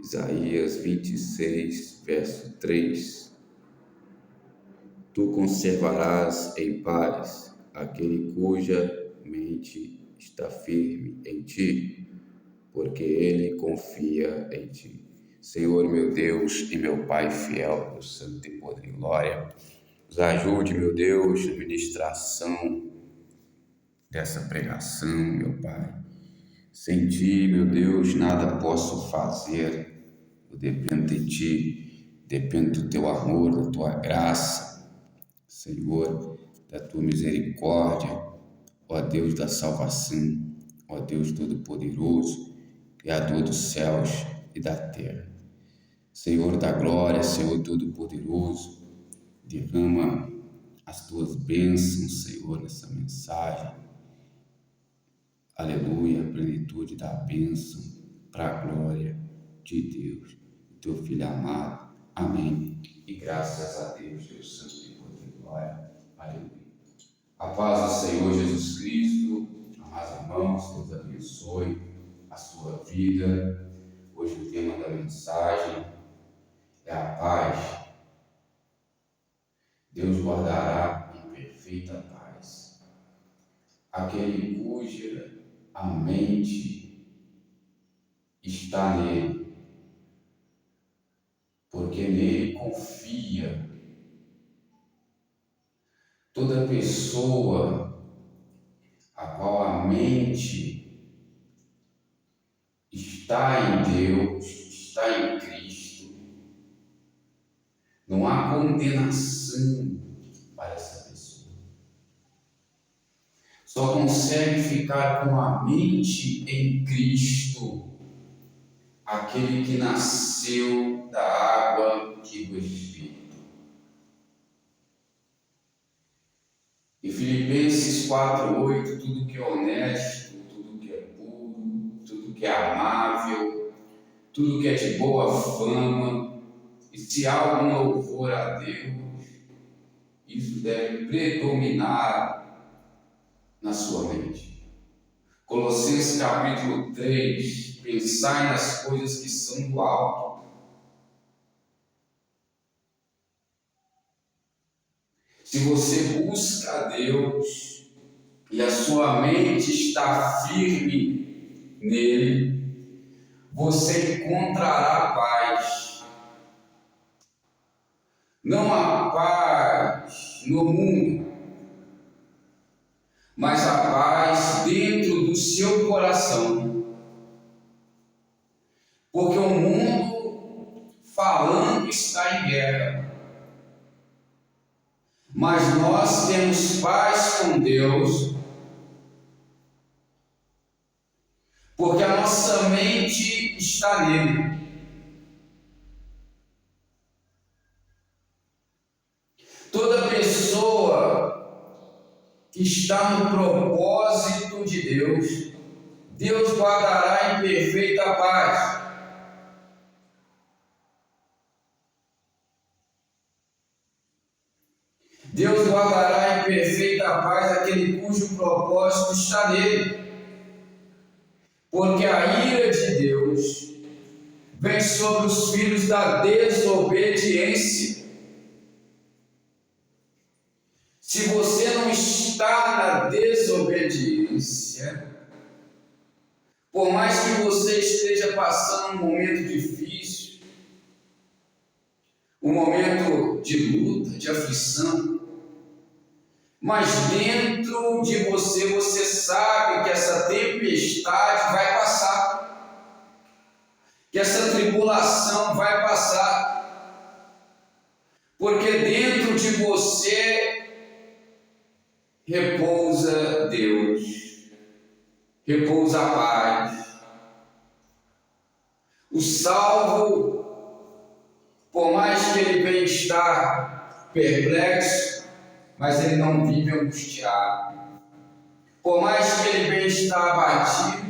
Isaías 26, verso 3. Tu conservarás em paz aquele cuja mente está firme em ti, porque ele confia em ti. Senhor, meu Deus e meu Pai fiel, meu santo e poder e glória, nos ajude, meu Deus, na ministração dessa pregação, meu Pai. Sem ti, meu Deus, nada posso fazer. Eu dependo de ti, dependo do teu amor, da tua graça, Senhor, da tua misericórdia, ó Deus da salvação, ó Deus Todo-Poderoso, Criador dos céus e da terra. Senhor da glória, Senhor Todo-Poderoso, derrama as tuas bênçãos, Senhor, nessa mensagem. Aleluia, a plenitude da bênção para a glória de Deus, teu Filho amado. Amém. E graças a Deus, Deus santo e poder e glória. Aleluia. A paz do Senhor Jesus Cristo, amados irmãos, Deus abençoe a sua vida. Hoje o tema da mensagem é a paz. Deus guardará em perfeita paz aquele cuja a mente está nele, porque nele confia. Toda pessoa a qual a mente está em Deus, está em Cristo, não há condenação para essa pessoa. Só consegue ficar com a mente em Cristo aquele que nasceu da água e do Espírito. Em Filipenses 4:8, tudo que é honesto, tudo que é puro, tudo que é amável, tudo que é de boa fama, e se há algum louvor a Deus, isso deve predominar na sua mente. Colossenses capítulo 3, pensai nas coisas que são do alto. Se você busca a Deus e a sua mente está firme nele, você encontrará paz. Não há paz no mundo, mas a paz dentro do seu coração. Porque o mundo falando está em guerra, mas nós temos paz com Deus, porque a nossa mente está nele. Toda pessoa que está no propósito de Deus, Deus guardará em perfeita paz. Deus guardará em perfeita paz aquele cujo propósito está nele. Porque a ira de Deus vem sobre os filhos da desobediência. Se você não está na desobediência, por mais que você esteja passando um momento difícil, um momento de luta, de aflição, mas dentro de você, você sabe que essa tempestade vai passar, que essa tribulação vai passar, porque dentro de você repousa Deus, repousa a paz. O salvo, por mais que ele venha estar perplexo, mas ele não vive angustiado. Por mais que ele venha estar abatido,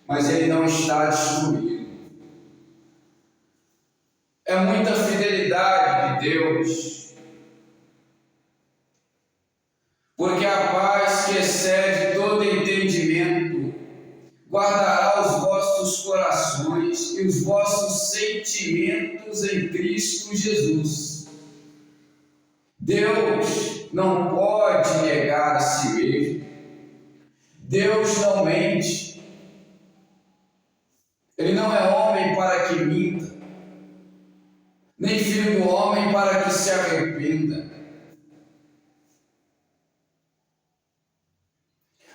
mas ele não está destruído. É muita fidelidade de Deus, porque a paz que excede todo entendimento guardará os vossos corações corações e os vossos sentimentos em Cristo Jesus. Deus não pode negar a si mesmo. Deus não mente. Ele não é homem para que minta, nem filho do homem para que se arrependa.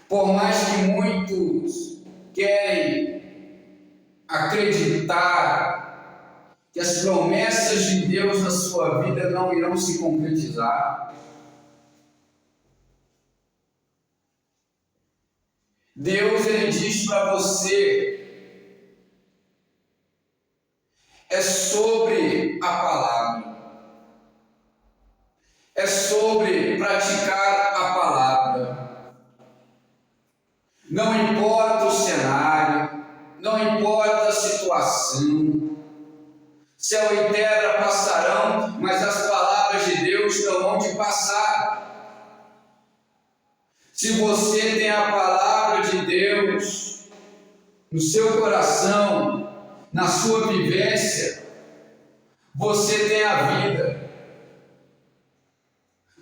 Por mais que muitos querem acreditar que as promessas de Deus na sua vida não irão se concretizar, Deus, ele diz para você, é sobre a palavra, é sobre praticar a palavra. Não importa o cenário, não importa a situação, céu e terra passarão, mas as palavras de Deus não vão te passar. Se você tem a palavra de Deus no seu coração, na sua vivência, você tem a vida,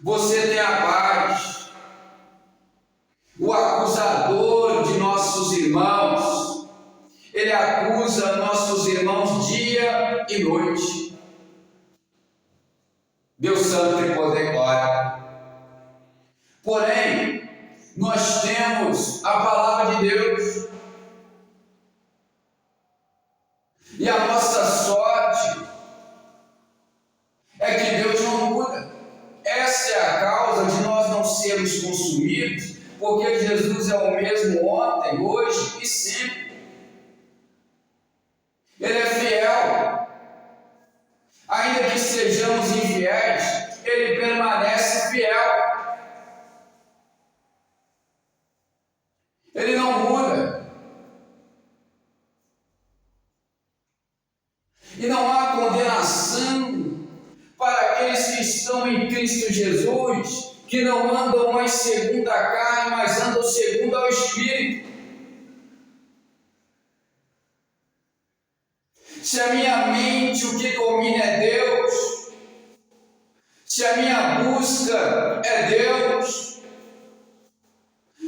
você tem a paz. O acusador de nossos irmãos, ele acusa nossos irmãos dia e noite. Deus santo e poder e glória. Porém, nós temos a palavra de Deus. E a nossa sorte é que Deus não muda. Essa é a causa de nós não sermos consumidos, porque Jesus é o mesmo ontem, hoje e sempre. Ele é fiel. Ainda que sejamos infiéis, Ele permanece fiel. Ele não muda. E não há condenação para aqueles que estão em Cristo Jesus, que não andam mais segundo a carne, mas andam segundo ao Espírito. Se a minha mente, o que domina é Deus, se a minha busca é Deus,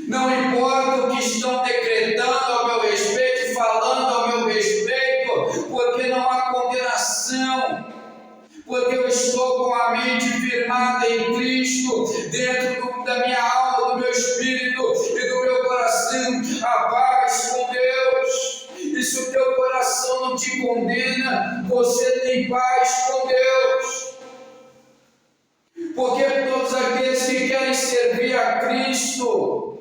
não importa o que estão decretando ao meu respeito, falando ao meu respeito, porque não há condenação, porque eu estou com a mente firmada em Cristo, dentro da minha alma, do meu espírito e do meu coração, a paz com Deus. E se o teu coração não te condena, você tem paz com Deus. Porque todos aqueles que querem servir a Cristo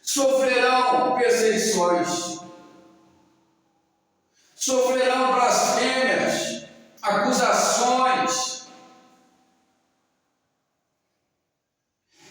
sofrerão perseguições, sofrerão blasfêmias, acusações,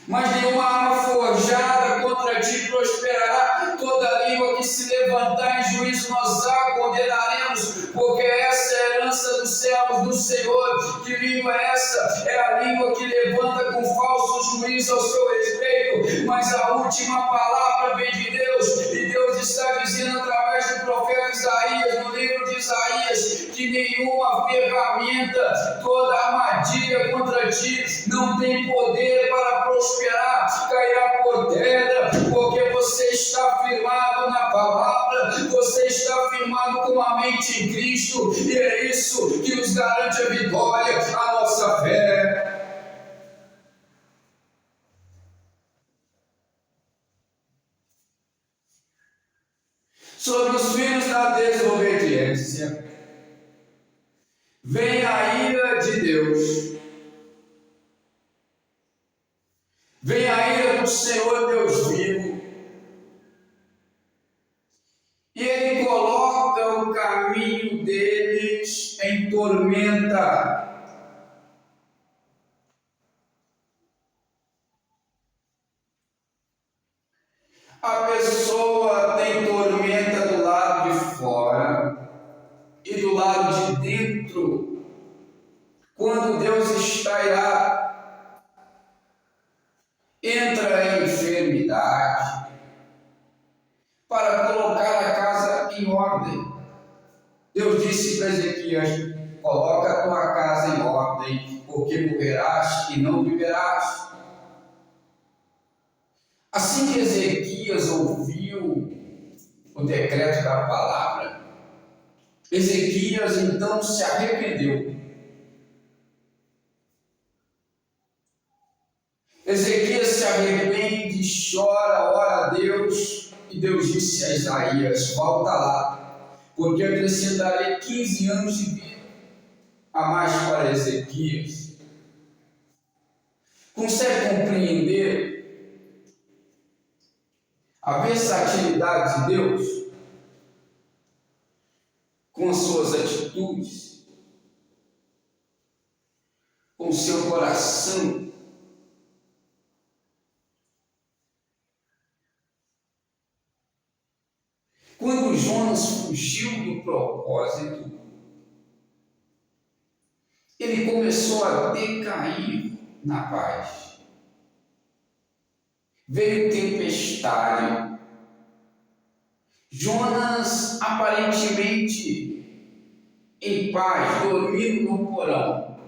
mas nenhuma arma forjada contra ti prosperará. Toda língua que se levantar em juízo nós a condenaremos, porque essa é a herança dos servos do Senhor. Que língua é essa? É a língua que levanta com falso juízo ao seu respeito, mas a última palavra vem de Deus, e Deus está dizendo através do profeta Isaías, no livro de Isaías, que nenhuma ferramenta, toda armadilha contra ti não tem poder para prosperar, cairá por terra, porque você está firmado na palavra, você está firmado com a mente em Cristo, e é isso que nos garante a vitória, a nossa fé. Sobre os filhos da desobediência, vem a ira de Deus, vem a ira do Senhor Deus vivo, e Ele coloca o caminho deles em tormenta. A pessoa tem tormenta do lado de fora e do lado de dentro, quando Deus está irado. Entra a enfermidade para colocar a casa em ordem. Deus disse para Ezequias: coloca a tua casa em ordem, porque morrerás e não viverás. Assim que Ezequias ouviu o decreto da palavra, Ezequias então se arrependeu. Ezequias se arrepende, chora, ora a Deus, e Deus disse a Isaías: volta lá, porque acrescentarei 15 anos de vida a mais para Ezequias. Consegue compreender a versatilidade de Deus com as suas atitudes, com o seu coração? Quando Jonas fugiu do propósito, ele começou a decair na paz. Veio tempestade. Jonas aparentemente em paz, dormindo no porão.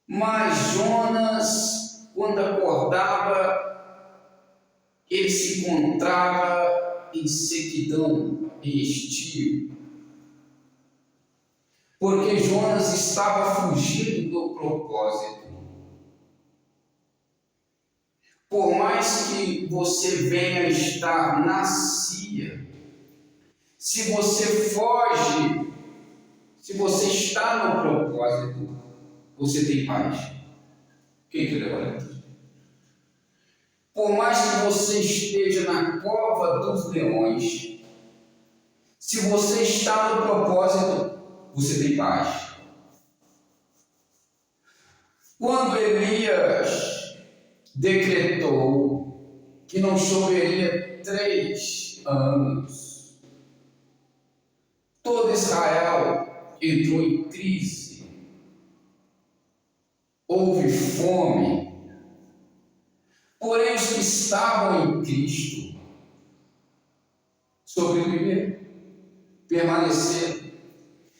Mas Jonas, quando acordava, ele se encontrava em sequidão, em estio. Porque Jonas estava fugindo do propósito. Por mais que você venha estar na CIA, se você foge, se você está no propósito, você tem paz. Quem que leva? Por mais que você esteja na cova dos leões, se você está no propósito, você tem paz. Quando Elias decretou que não choveria 3 anos, todo Israel entrou em crise, houve fome. Porém, os que estavam em Cristo sobreviveram, permaneceram,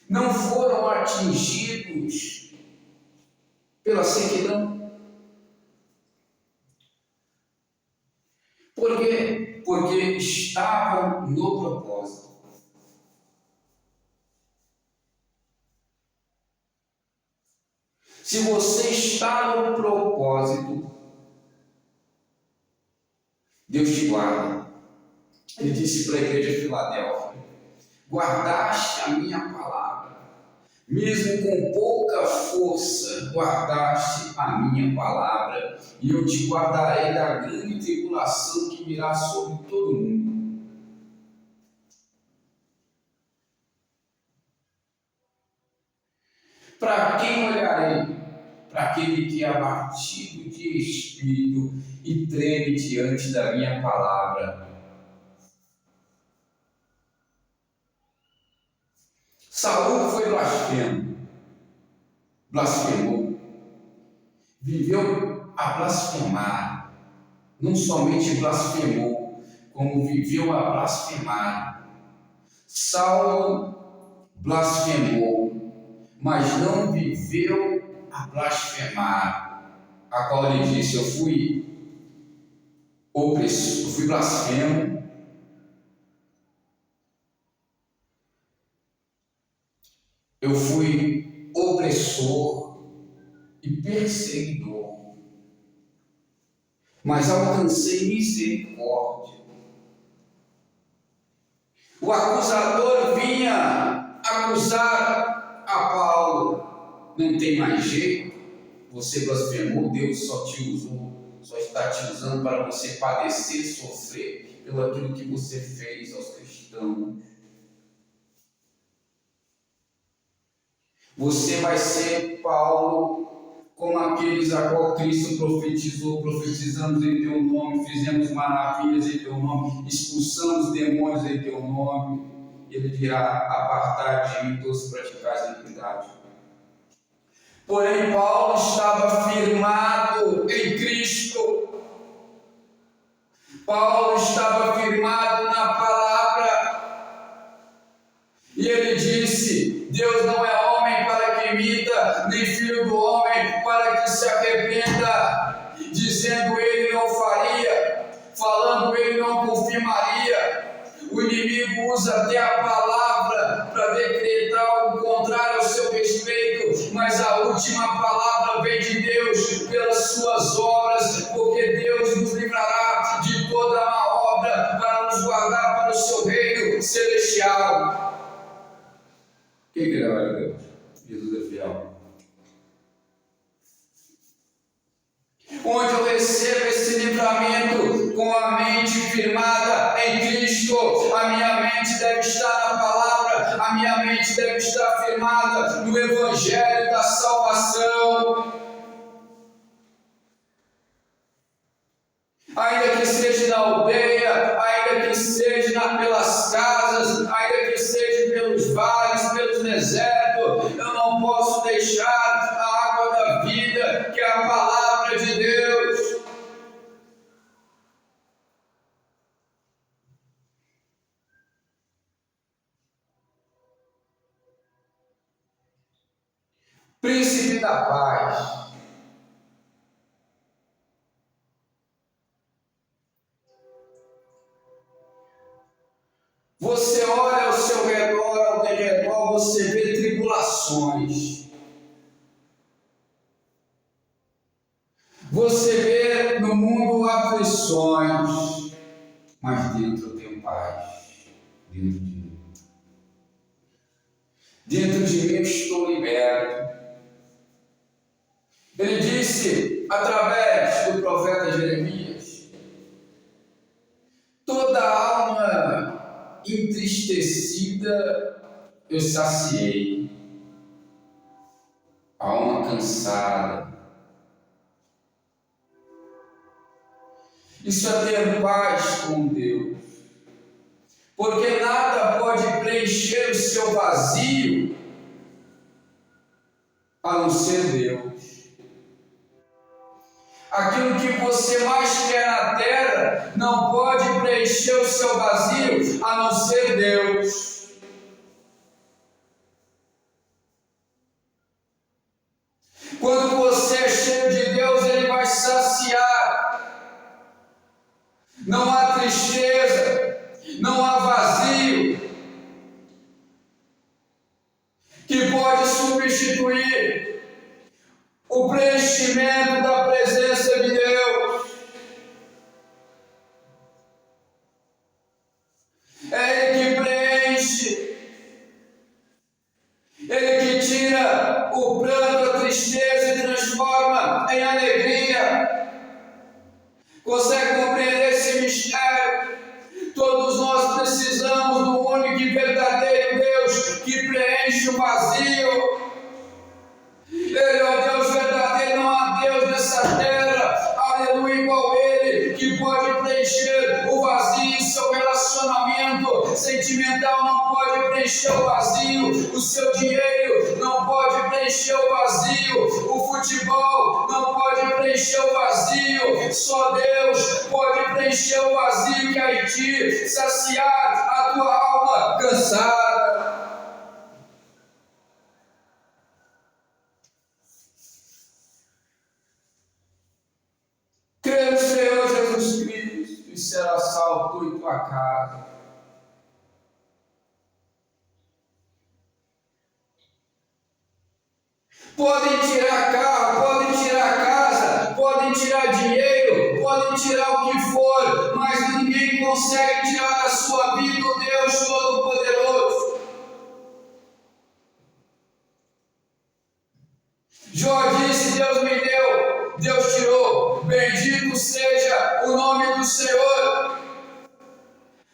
não foram atingidos pela sequidão. Por quê? Porque estavam no propósito. Se você está no propósito, Deus te guarda. Ele disse para a igreja de Filadélfia: guardaste a minha palavra, mesmo com pouca força, guardaste a minha palavra, e eu te guardarei da grande tribulação que virá sobre todo mundo. Para quem olharei? Para aquele que é abatido de espírito e treme diante da minha palavra. Saul foi blasfemou, viveu a blasfemar, não somente blasfemou, como viveu a blasfemar. Saulo blasfemou, mas não viveu a blasfemar, a qual ele disse: eu fui opressor, eu fui blasfemo, eu fui opressor e perseguidor, mas alcancei misericórdia. O acusador vinha acusar a Paulo: não tem mais jeito, você blasfemou, Deus só te usou, só está te usando para você padecer, sofrer pelo aquilo que você fez aos cristãos. Você vai ser, Paulo, como aqueles a qual Cristo profetizou: profetizamos em teu nome, fizemos maravilhas em teu nome, expulsamos demônios em teu nome. Ele dirá: apartai de mim todos os praticais da iniquidade. Porém, Paulo estava firmado em Cristo. Paulo estava firmado na palavra. Deus não é homem para que minta, nem filho do homem para que se arrependa. Dizendo ele não faria, falando ele não confirmaria. O inimigo usa até a palavra para decretar algo contrário ao seu respeito, mas a última palavra vem de Deus pelas suas obras, porque Deus nos livrará de toda má obra para nos guardar para o seu reino celestial. Quem crê, olha Deus, Jesus é fiel. Onde eu recebo esse livramento com a mente firmada em Cristo, a minha mente deve estar na palavra, a minha mente deve estar firmada no Evangelho da salvação. Ainda que seja na aldeia, ainda que seja pelas casas, ainda que seja pelos vales, pelos desertos, eu não posso deixar a água da vida, que é a palavra de Deus. Príncipe da paz. Você olha ao seu redor, ao derredor, você vê tribulações. Você vê no mundo aflições, mas dentro eu tenho paz. Dentro de mim eu estou liberto. Ele disse, através do profeta Jeremias, toda alma entristecida eu saciei, a alma cansada. Isso é ter paz com Deus, porque nada pode preencher o seu vazio a não ser Deus. Aquilo que você mais quer na terra não pode preencher o seu vazio a não ser Deus. Quando você é cheio de Deus, Ele vai saciar. Não há tristeza, não há vazio que pode substituir o preenchimento da presença de Deus. É Ele que preenche, Ele que tira o pranto, a tristeza e transforma em alegria. Consegue compreender esse mistério? Todos nós precisamos do único e verdadeiro Deus que preenche o vazio. Ele é o Deus verdadeiro, não há Deus nessa terra, aleluia, igual Ele, que pode preencher o vazio. Seu relacionamento sentimental não pode preencher o vazio, o seu dinheiro não pode preencher o vazio, o futebol não pode preencher o vazio. Só Deus pode preencher o vazio que há em ti, saciar a tua alma cansada. Crê no Senhor Jesus Cristo e será salvo tu e tua casa. Podem tirar carro, podem tirar casa, podem tirar dinheiro, podem tirar o que for, mas ninguém consegue tirar da sua vida o Deus Todo-Poderoso. Jó disse, Deus me deu, Deus tirou, bendito seja o nome do Senhor.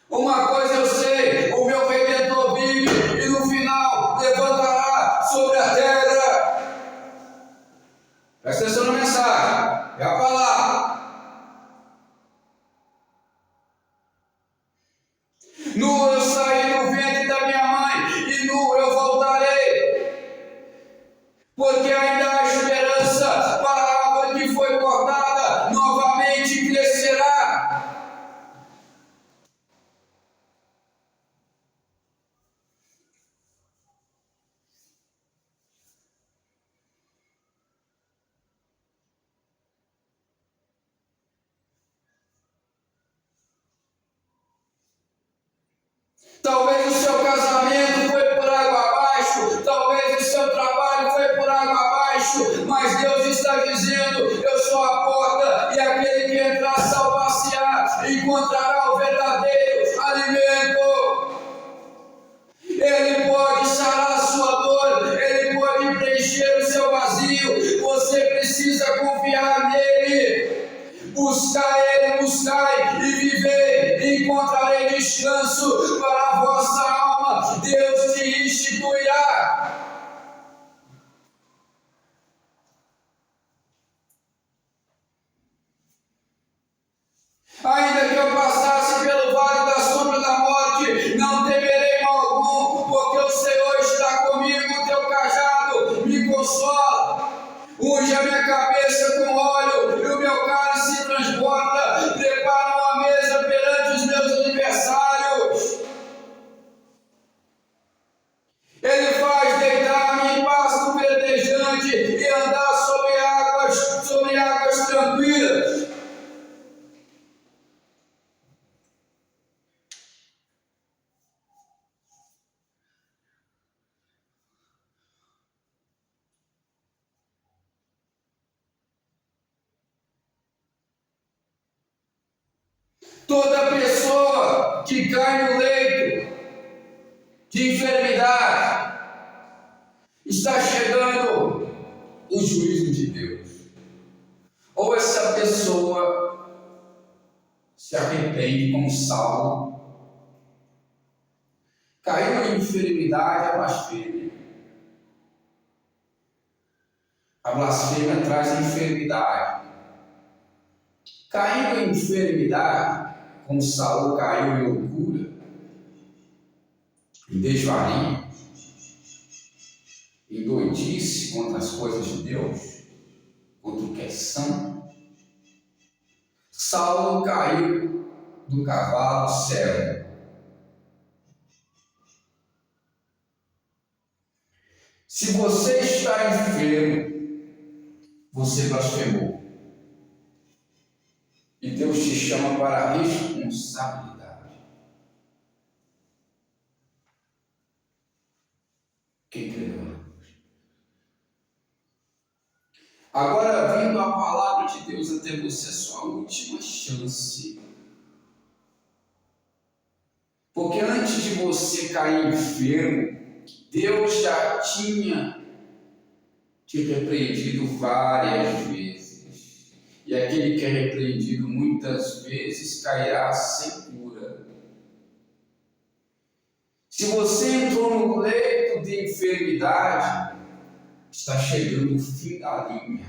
Uma coisa eu sei, o meu Redentor vive e no final levantará sobre a terra. Presta atenção na mensagem, é a palavra. Nu eu saí do ventre da minha mãe e nu eu voltarei, porque ainda há esperança para a árvore que foi cortada, novamente crescerá. Talvez o seu casamento foi por água abaixo, talvez o seu trabalho foi por água abaixo, mas Deus está dizendo: eu sou a porta, e aquele que entrar salvar-se-á, encontrará o verdadeiro alimento. Ele pode sarar a sua dor, Ele pode preencher o seu vazio. Você precisa confiar nele. Buscai e vivei, e encontrarei descanso para a vossa alma. Deus te instituirá. Ainda que eu passasse pelo vale da sombra da morte, não temerei mal algum, porque o Senhor está comigo, o teu cajado me consola. Unge a minha cabeça com óleo, e o meu cálice se transborda. Prepara uma mesa perante os meus adversários. Ele faz deitar-me em pasto verdejante e andar sobre águas tranquilas. Toda pessoa que cai no leito de enfermidade, está chegando o juízo de Deus. Ou essa pessoa se arrepende, como Saulo, caiu em enfermidade, a blasfêmia. A blasfêmia traz enfermidade. Caindo em enfermidade, como Saulo caiu em loucura, em desvario, em doidice contra as coisas de Deus, contra o que é santo, Saulo caiu do cavalo cego. Se você está enfermo, você blasfemou. E Deus te chama para a responsabilidade. Quem crê? Agora, vindo a palavra de Deus até você, a sua última chance. Porque antes de você cair enfermo, Deus já tinha te repreendido várias vezes. E aquele que é repreendido muitas vezes cairá sem cura. Se você entrou no leito de enfermidade, está chegando o fim da linha.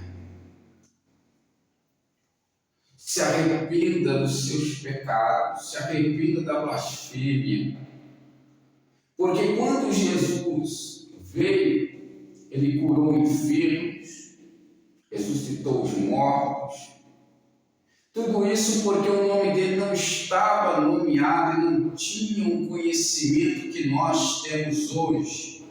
Se arrependa dos seus pecados, se arrependa da blasfêmia. Porque quando Jesus veio, Ele curou enfermos, ressuscitou os mortos. Tudo isso porque o nome dele não estava nomeado e não tinha o conhecimento que nós temos hoje.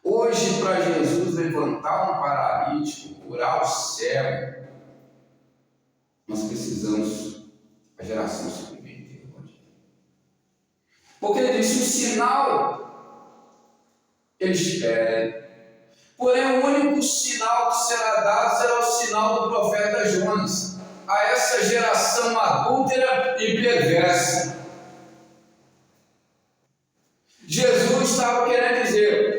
Hoje, para Jesus levantar um paralítico, curar o cego, nós precisamos, a geração se converter hoje. Porque ele disse: o sinal eles querem. Porém, o único sinal que será dado será o sinal do profeta Jonas a essa geração adúltera e perversa. Jesus estava querendo dizer: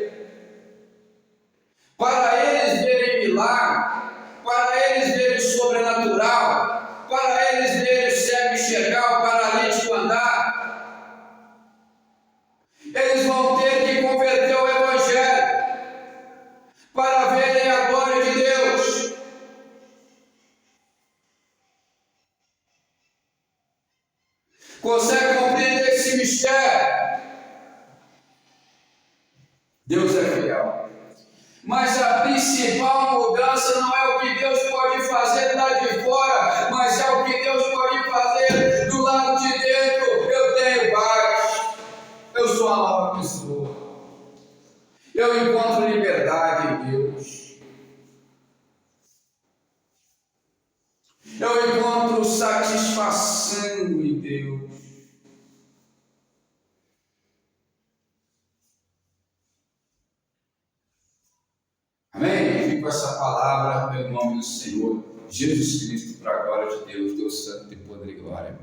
para eles verem milagre, para eles verem o sobrenatural, para eles verem o cego enxergar, o paralítico andar, eles vão ter que converter o Evangelho para verem a glória de Deus. Consegue compreender esse mistério? Deus é fiel. Mas a principal mudança não é o que Deus pode fazer lá de fora, mas é o que Deus pode fazer do lado de dentro. Eu tenho paz. Eu sou uma nova pessoa. Eu encontro liberdade em Deus. Eu encontro satisfação em Deus. Amém? Fico com essa palavra, pelo nome do Senhor Jesus Cristo, para a glória de Deus, Deus Santo e poder e glória.